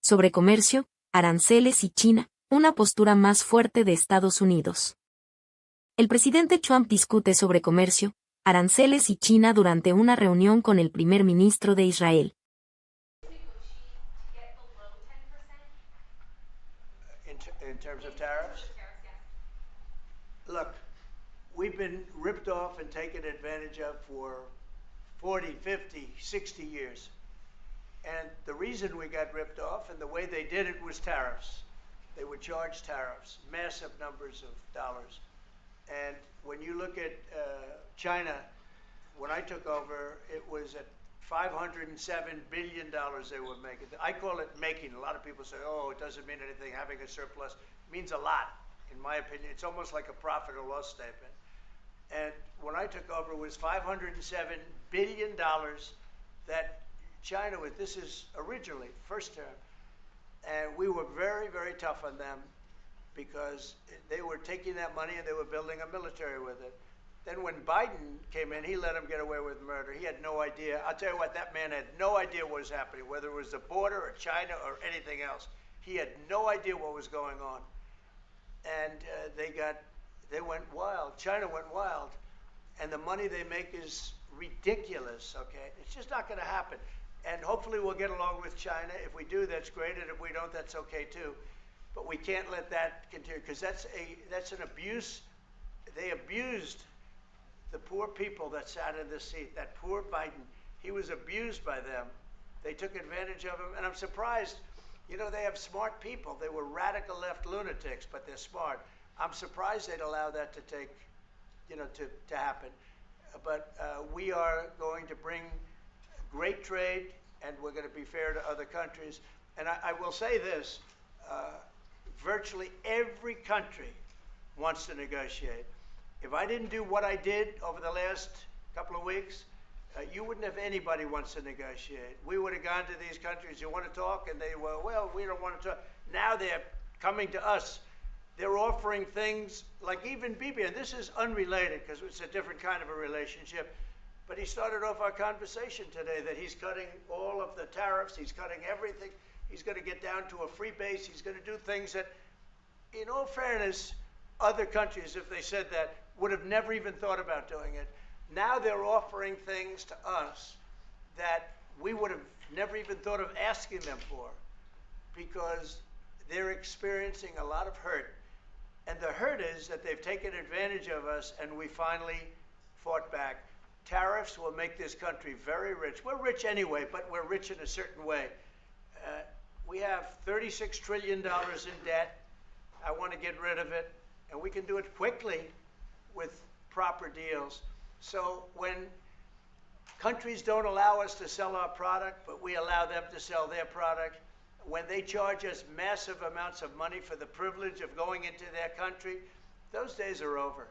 Sobre comercio, aranceles y China, una postura más fuerte de Estados Unidos. El presidente Trump discute sobre comercio, aranceles y China durante una reunión con el Primer Ministro de Israel. In terms of tariffs? Look, we've been ripped off and taken advantage of for 40, 50, 60 years. And the reason we got ripped off and the way they did it was tariffs. They would charge tariffs, massive numbers of dollars. And when you look at China, when I took over, it was at $507 billion they were making. I call it making. A lot of people say, oh, it doesn't mean anything. Having a surplus means a lot, in my opinion. It's almost like a profit or loss statement. And when I took over, it was $507 billion that China was, this is originally, first term. And we were very, very tough on them because they were taking that money and they were building a military with it. Then when Biden came in, he let them get away with murder. He had no idea. I'll tell you what, that man had no idea what was happening, whether it was the border or China or anything else. He had no idea what was going on. And they went wild. China went wild. And the money they make is ridiculous, okay? It's just not going to happen. And hopefully we'll get along with China. If we do, that's great. And if we don't, that's okay too. But we can't let that continue because that's an abuse. They abused the poor people that sat in this seat. That poor Biden, he was abused by them. They took advantage of him. And I'm surprised, you know, they have smart people. They were radical left lunatics, but they're smart. I'm surprised they'd allow that to take, you know, to happen. But we are going to bring great trade, and we're going to be fair to other countries. And I will say this, virtually every country wants to negotiate. If I didn't do what I did over the last couple of weeks, you wouldn't have anybody wants to negotiate. We would have gone to these countries, you want to talk? And they were, well, we don't want to talk. Now they're coming to us. They're offering things like even Bibi, and this is unrelated because it's a different kind of a relationship. But he started off our conversation today that he's cutting all of the tariffs. He's cutting everything. He's going to get down to a free base. He's going to do things that, in all fairness, other countries, if they said that, would have never even thought about doing it. Now they're offering things to us that we would have never even thought of asking them for because they're experiencing a lot of hurt. And the hurt is that they've taken advantage of us and we finally fought back. Tariffs will make this country very rich. We're rich anyway, but we're rich in a certain way. We have $36 trillion in debt. I want to get rid of it. And we can do it quickly with proper deals. So when countries don't allow us to sell our product, but we allow them to sell their product, when they charge us massive amounts of money for the privilege of going into their country, those days are over.